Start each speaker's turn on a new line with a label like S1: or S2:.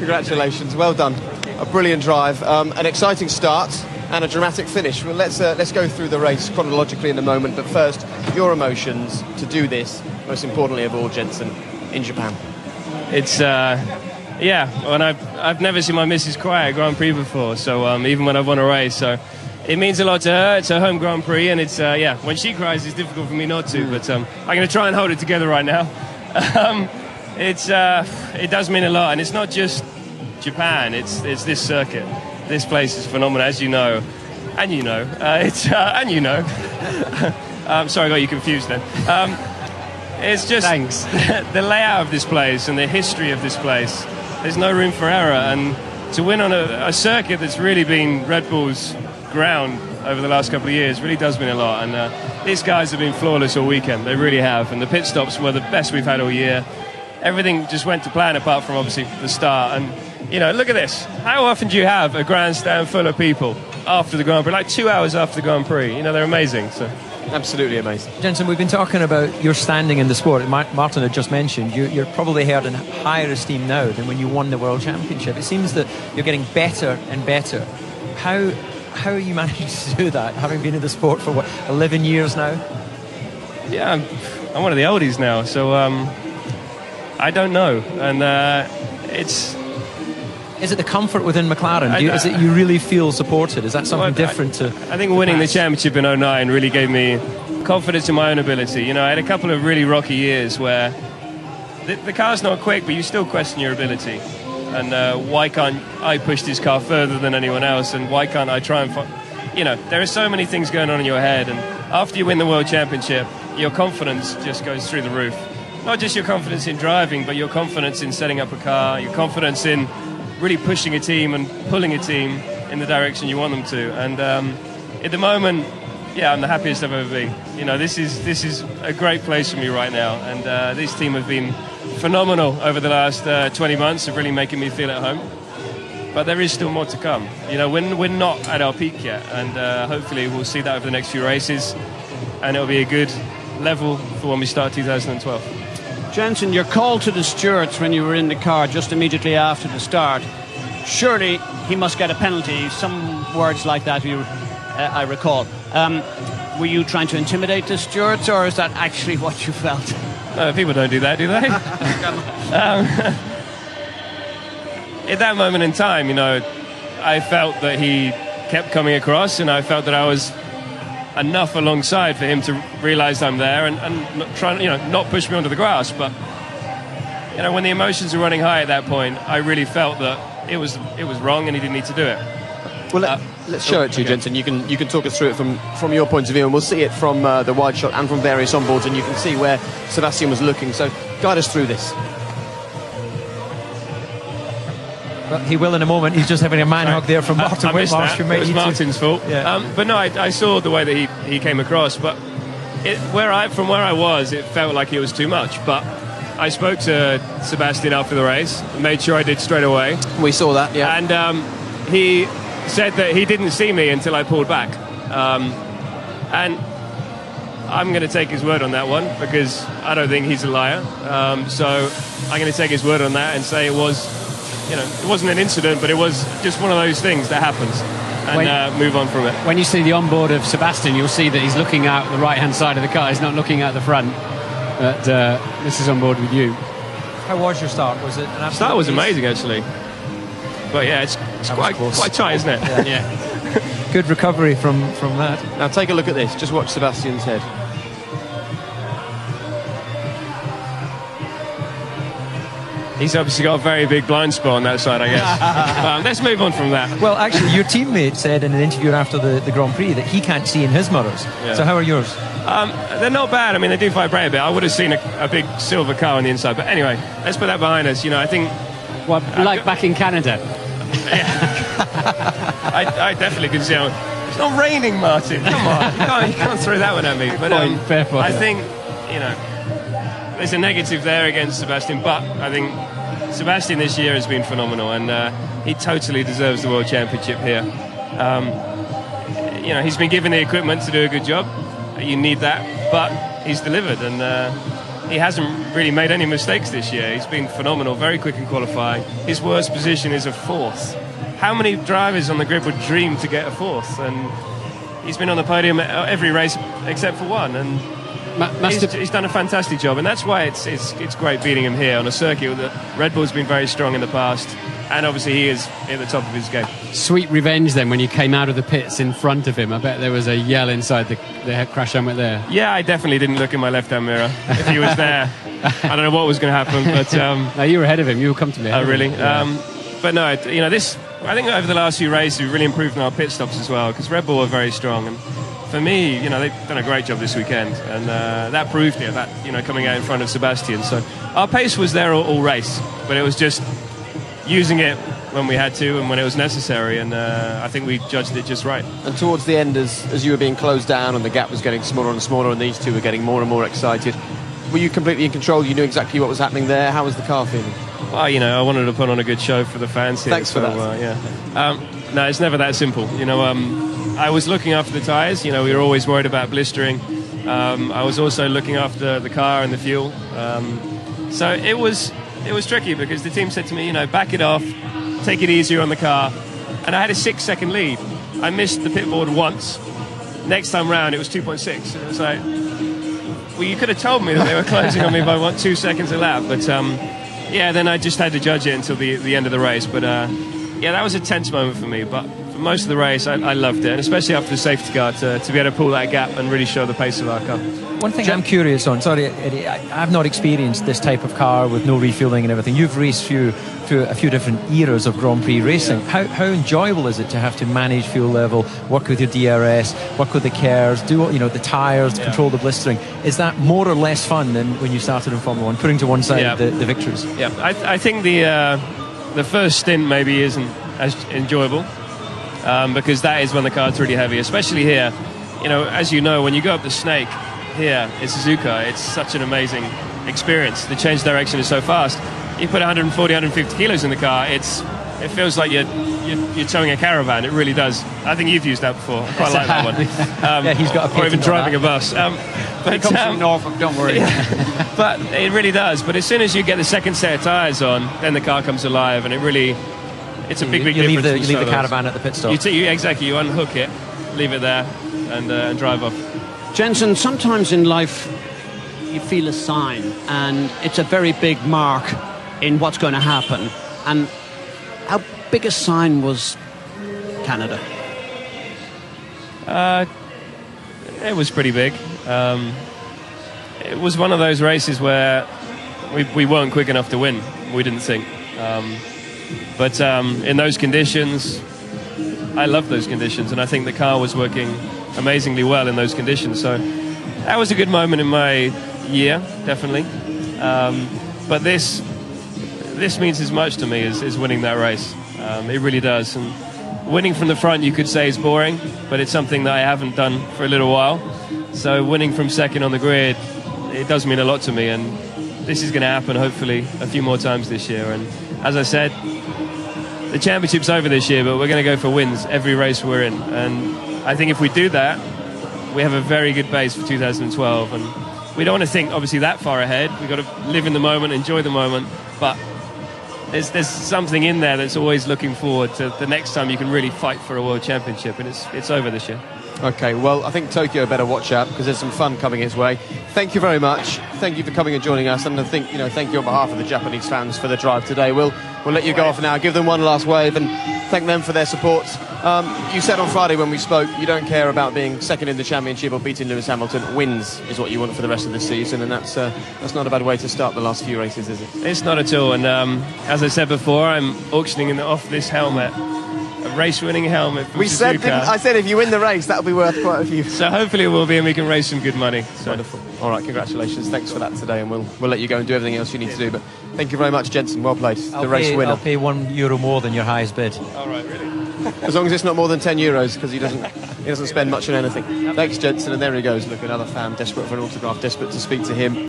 S1: Congratulations, well done. A brilliant drive, an exciting start and a dramatic finish. Well, let's go through the race chronologically in a moment, but first, your emotions to do this, most importantly of all, Jenson, in Japan.
S2: It's, well, I've never seen my missus cry at Grand Prix before, so even when I've won a race, so it means a lot to her. It's her home Grand Prix, and it's, when she cries, it's difficult for me not to, but I'm going to try and hold it together right now. It does mean a lot, and it's not just Japan, it's this circuit. This place is phenomenal, as you know, and you know. Sorry, I got you confused then. It's just
S3: Thanks.
S2: The layout of this place and the history of this place. There's no room for error, and to win on a circuit that's really been Red Bull's ground over the last couple of years really does mean a lot. And these guys have been flawless all weekend. They really have, and the pit stops were the best we've had all year. Everything just went to plan, apart from obviously the start. And look at this. How often do you have a grandstand full of people after the Grand Prix? Like 2 hours after the Grand Prix. They're amazing. So.
S1: Absolutely amazing.
S4: Jenson, we've been talking about your standing in the sport. Martin had just mentioned you're probably held in higher esteem now than when you won the World Championship. It seems that you're getting better and better. How are you managing to do that, having been in the sport for 11 years now?
S2: Yeah, I'm one of the oldies now, so I don't know. And
S4: Is it the comfort within McLaren? Is it you really feel supported? Is that something different to...
S2: I think winning the championship in 2009 really gave me confidence in my own ability. I had a couple of really rocky years where the car's not quick, but you still question your ability. And why can't I push this car further than anyone else? And why can't I try and... there are so many things going on in your head. And after you win the World Championship, your confidence just goes through the roof. Not just your confidence in driving, but your confidence in setting up a car, your confidence in really pushing a team and pulling a team in the direction you want them to. And at the moment, I'm the happiest I've ever been. This is a great place for me right now, and this team have been phenomenal over the last 20 months of really making me feel at home. But there is still more to come. We're not at our peak yet, and hopefully we'll see that over the next few races, and it'll be a good level for when we start 2012.
S3: Jenson, your call to the stewards when you were in the car just immediately after the start, surely he must get a penalty, some words like that I recall. Were you trying to intimidate the stewards, or is that actually what you felt?
S2: People don't do that, do they? At that moment in time, I felt that he kept coming across, and I felt that I was enough alongside for him to realise I'm there and try, not push me onto the grass. But when the emotions were running high at that point, I really felt that it was wrong and he didn't need to do it.
S1: Well, let's show it to you, Jenson. You can talk us through it from your point of view, and we'll see it from the wide shot and from various onboards, and you can see where Sebastian was looking. So guide us through this.
S4: Well, he will in a moment. He's just having a man hug there from Martin Whitmarsh.
S2: It was Martin's fault. Yeah. But no, I saw the way that he came across. But from where I was, it felt like it was too much. But I spoke to Sebastian after the race, made sure I did straight away.
S1: We saw that, yeah.
S2: And he said that he didn't see me until I pulled back. And I'm going to take his word on that one, because I don't think he's a liar. So I'm going to take his word on that and say it wasn't an incident, but it was just one of those things that happens, and move on from it.
S5: When you see the onboard of Sebastian, you'll see that he's looking out the right-hand side of the car. He's not looking out the front. But this is on board with you.
S4: How was your start? Was it an absolute
S2: start was
S4: piece?
S2: Amazing, actually. But yeah, it's quite tight, isn't it?
S4: Yeah. Good recovery from that.
S1: Now take a look at this. Just watch Sebastian's head.
S2: He's obviously got a very big blind spot on that side, I guess. Let's move on from that.
S4: Well, actually, your teammate said in an interview after the Grand Prix that he can't see in his mirrors. Yeah. So how are yours?
S2: They're not bad. I mean, they do vibrate a bit. I would have seen a big silver car on the inside. But anyway, let's put that behind us. I think...
S5: back in Canada.
S2: I definitely can see how... It's not raining, Martin. Come on. You can't throw that one at me. But
S5: fair point.
S2: I think, there's a negative there against Sebastian, but I think Sebastian this year has been phenomenal, and he totally deserves the World Championship here. He's been given the equipment to do a good job. You need that, but he's delivered, and he hasn't really made any mistakes this year. He's been phenomenal, very quick in qualifying. His worst position is a 4th. How many drivers on the grid would dream to get a 4th? And he's been on the podium every race except for one, and he's done a fantastic job. And that's why it's great beating him here on a circuit that Red Bull's been very strong in the past, and obviously he is at the top of his game. Sweet revenge then when you came out of the pits in front of him. I bet there was a yell inside the crash helmet there. Yeah, I definitely didn't look in my left-hand mirror. If he was there, I don't know what was going to happen, but no, you were ahead of him. You were comfortably ahead. Oh, really? Yeah. But no, this. I think over the last few races we've really improved in our pit stops as well, because Red Bull are very strong, and for me, they've done a great job this weekend, and that proved it. That coming out in front of Sebastian. So our pace was there all race, but it was just using it when we had to and when it was necessary, and I think we judged it just right. And towards the end, as you were being closed down and the gap was getting smaller and smaller, and these two were getting more and more excited, were you completely in control? You knew exactly what was happening there. How was the car feeling? Well, I wanted to put on a good show for the fans here. Thanks for that. No, it's never that simple. I was looking after the tyres. We were always worried about blistering. I was also looking after the car and the fuel. So it was tricky, because the team said to me, back it off, take it easier on the car. And I had a 6-second lead. I missed the pit board once. Next time round, it was 2.6. And it was like, well, you could have told me that they were closing on me by 2 seconds a lap. But then I just had to judge it until the end of the race. But that was a tense moment for me. But for most of the race, I loved it, and especially after the safety car to be able to pull that gap and really show the pace of our car.
S4: One thing I'm curious on, sorry, Eddie, I've not experienced this type of car with no refueling and everything. You've raced through a few different eras of Grand Prix racing. Yeah. How enjoyable is it to have to manage fuel level, work with your DRS, work with the KERS, do the tyres, control the blistering? Is that more or less fun than when you started in Formula 1, putting to one side the victories? Yeah,
S2: I think the first stint maybe isn't as enjoyable, because that is when the car's really heavy, especially here. As you know, when you go up the Snake here in Suzuka, it's such an amazing experience. The change direction is so fast. You put 140, 150 kilos in the car, it feels like you're towing a caravan. It really does. I think you've used that before. I quite like that one.
S4: He's got a
S2: or even driving a bus.
S3: But, he comes from Norfolk, don't worry.
S2: But it really does. But as soon as you get the second set of tyres on, then the car comes alive, and it's a big difference.
S4: You leave the caravan at the pit stop.
S2: Exactly. You unhook it, leave it there, and drive off.
S3: Jenson, sometimes in life you feel a sign, and it's a very big mark in what's going to happen. And how big a sign was Canada?
S2: It was pretty big. It was one of those races where we weren't quick enough to win, we didn't think. But in those conditions, I love those conditions, and I think the car was working amazingly well in those conditions. So that was a good moment in my year, definitely. But this means as much to me as winning that race. It really does. And winning from the front, you could say, is boring, but it's something that I haven't done for a little while. So winning from second on the grid, it does mean a lot to me, and this is going to happen hopefully a few more times this year. And as I said, the championship's over this year, but we're going to go for wins every race we're in. And I think if we do that, we have a very good base for 2012. And we don't want to think, obviously, that far ahead. We've got to live in the moment, enjoy the moment. But there's something in there that's always looking forward to the next time you can really fight for a world championship. And it's over this year.
S1: OK, well, I think Tokyo better watch out, because there's some fun coming his way. Thank you very much. Thank you for coming and joining us. And I think, thank you on behalf of the Japanese fans for the drive today. We'll let you go off now. Give them one last wave and thank them for their support. You said on Friday when we spoke, you don't care about being second in the championship or beating Lewis Hamilton. Wins is what you want for the rest of the season, and that's not a bad way to start the last few races, is it?
S2: It's not at all. And as I said before, I'm auctioning off this helmet. A race-winning helmet from Suzuka.
S1: I said if you win the race, that'll be worth quite a few.
S2: So hopefully it will be, and we can raise some good money. So.
S1: Wonderful. All right, congratulations. Thanks for that today, and we'll let you go and do everything else you need to do. But thank you very much, Jenson. Well played. The race winner.
S4: I'll pay €1 more than your highest bid.
S2: All right, really?
S1: As long as it's not more than €10, because he doesn't spend much on anything. Thanks, Jenson. And there he goes. Look, another fan desperate for an autograph, desperate to speak to him.